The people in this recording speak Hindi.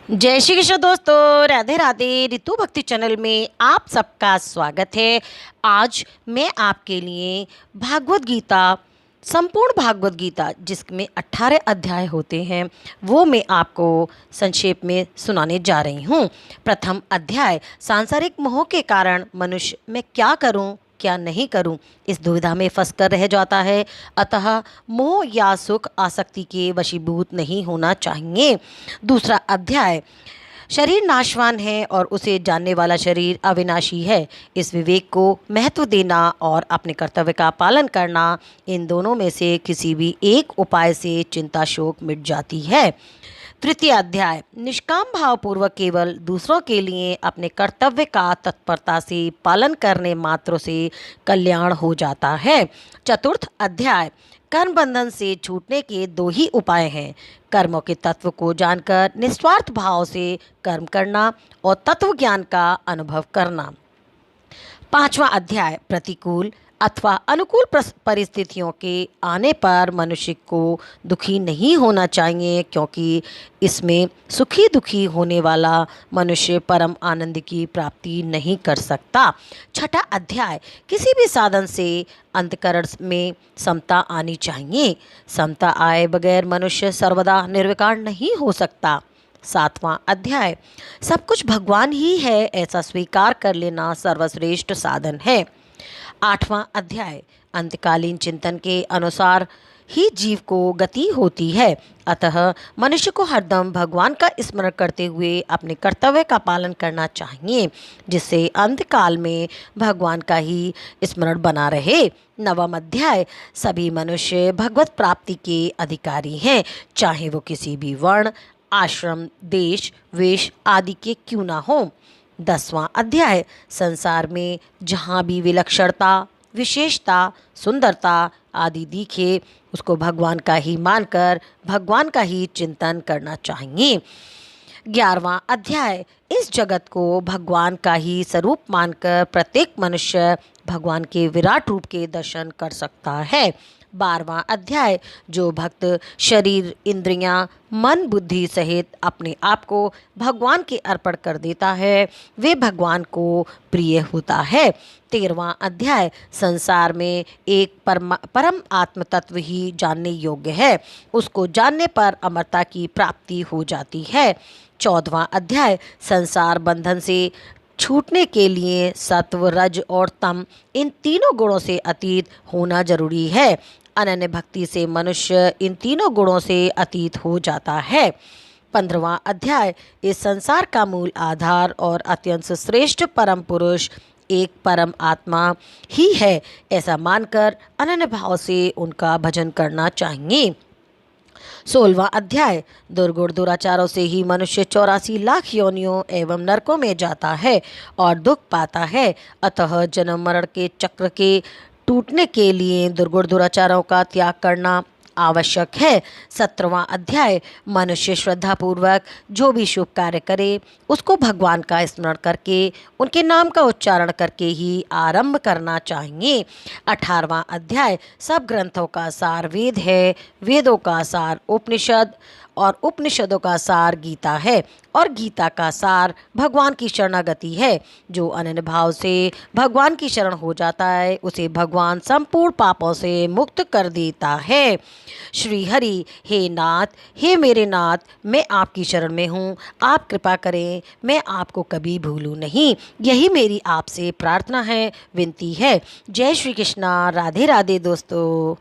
जय श्री कृष्ण दोस्तों, राधे राधे। ऋतु भक्ति चैनल में आप सबका स्वागत है। आज मैं आपके लिए भागवत गीता, संपूर्ण भागवत गीता जिसमें 18 अध्याय होते हैं, वो मैं आपको संक्षेप में सुनाने जा रही हूँ। प्रथम अध्याय, सांसारिक मोह के कारण मनुष्य मैं क्या करूँ क्या नहीं करूं, इस दुविधा में फंस कर रह जाता है। अतः मोह या सुख आसक्ति के वशीभूत नहीं होना चाहिए। दूसरा अध्याय, शरीर नाशवान है और उसे जानने वाला शरीर अविनाशी है। इस विवेक को महत्व देना और अपने कर्तव्य का पालन करना, इन दोनों में से किसी भी एक उपाय से चिंता शोक मिट जाती है। तृतीय अध्याय, निष्काम भाव पूर्वक केवल दूसरों के लिए अपने कर्तव्य का तत्परता से पालन करने मात्र से कल्याण हो जाता है। चतुर्थ अध्याय, कर्म बंधन से छूटने के दो ही उपाय हैं, कर्मों के तत्व को जानकर निस्वार्थ भाव से कर्म करना और तत्व ज्ञान का अनुभव करना। पांचवा अध्याय, प्रतिकूल अथवा अनुकूल परिस्थितियों के आने पर मनुष्य को दुखी नहीं होना चाहिए, क्योंकि इसमें सुखी दुखी होने वाला मनुष्य परम आनंद की प्राप्ति नहीं कर सकता। छठा अध्याय, किसी भी साधन से अंतकरण में समता आनी चाहिए। समता आए बगैर मनुष्य सर्वदा निर्विकार नहीं हो सकता। सातवां अध्याय, सब कुछ भगवान ही है ऐसा स्वीकार कर लेना सर्वश्रेष्ठ साधन है। आठवां अध्याय, अंतकालीन चिंतन के अनुसार ही जीव को गति होती है। अतः मनुष्य को हरदम भगवान का स्मरण करते हुए अपने कर्तव्य का पालन करना चाहिए, जिससे अंतकाल में भगवान का ही स्मरण बना रहे। नवम अध्याय, सभी मनुष्य भगवत प्राप्ति के अधिकारी हैं, चाहे वो किसी भी वर्ण, आश्रम, देश, वेश आदि के क्यों ना हो। 10वां अध्याय, संसार में जहाँ भी विलक्षणता, विशेषता, सुंदरता आदि दिखे, उसको भगवान का ही मानकर भगवान का ही चिंतन करना चाहिए। 11वां अध्याय, इस जगत को भगवान का ही स्वरूप मानकर प्रत्येक मनुष्य भगवान के विराट रूप के दर्शन कर सकता है। 12वां अध्याय, जो भक्त शरीर, इंद्रियां, मन, बुद्धि सहित अपने आप को भगवान के अर्पण कर देता है, वे भगवान को प्रिय होता है। 13वां अध्याय, संसार में एक परम आत्म तत्व ही जानने योग्य है, उसको जानने पर अमरता की प्राप्ति हो जाती है। 14वां अध्याय, संसार बंधन से छूटने के लिए सत्व, रज और तम, इन तीनों गुणों से अतीत होना जरूरी है। अनन्य भक्ति से मनुष्य इन तीनों गुणों से अतीत हो जाता है। 15वां अध्याय, इस संसार का मूल आधार और अत्यंत श्रेष्ठ परम पुरुष एक परम आत्मा ही है, ऐसा मानकर अनन्य भाव से उनका भजन करना चाहिए। 16वां अध्याय, दुर्गुण दुराचारों से ही मनुष्य 84 लाख योनियों एवं नरकों में जाता है और दुख पाता है। अतः जन्म मरण के चक्र के टूटने के लिए दुर्गुण दुराचारों का त्याग करना आवश्यक है। 17वां अध्याय, मनुष्य श्रद्धापूर्वक जो भी शुभ कार्य करे उसको भगवान का स्मरण करके उनके नाम का उच्चारण करके ही आरंभ करना चाहिए। 18वां अध्याय, सब ग्रंथों का सार वेद है, वेदों का सार उपनिषद और उपनिषदों का सार गीता है और गीता का सार भगवान की शरणागति है। जो अनन्य भाव से भगवान की शरण हो जाता है, उसे भगवान संपूर्ण पापों से मुक्त कर देता है। श्री हरि, हे नाथ, हे मेरे नाथ, मैं आपकी शरण में हूँ, आप कृपा करें, मैं आपको कभी भूलूँ नहीं, यही मेरी आपसे प्रार्थना है, विनती है। जय श्री कृष्णा, राधे राधे दोस्तों।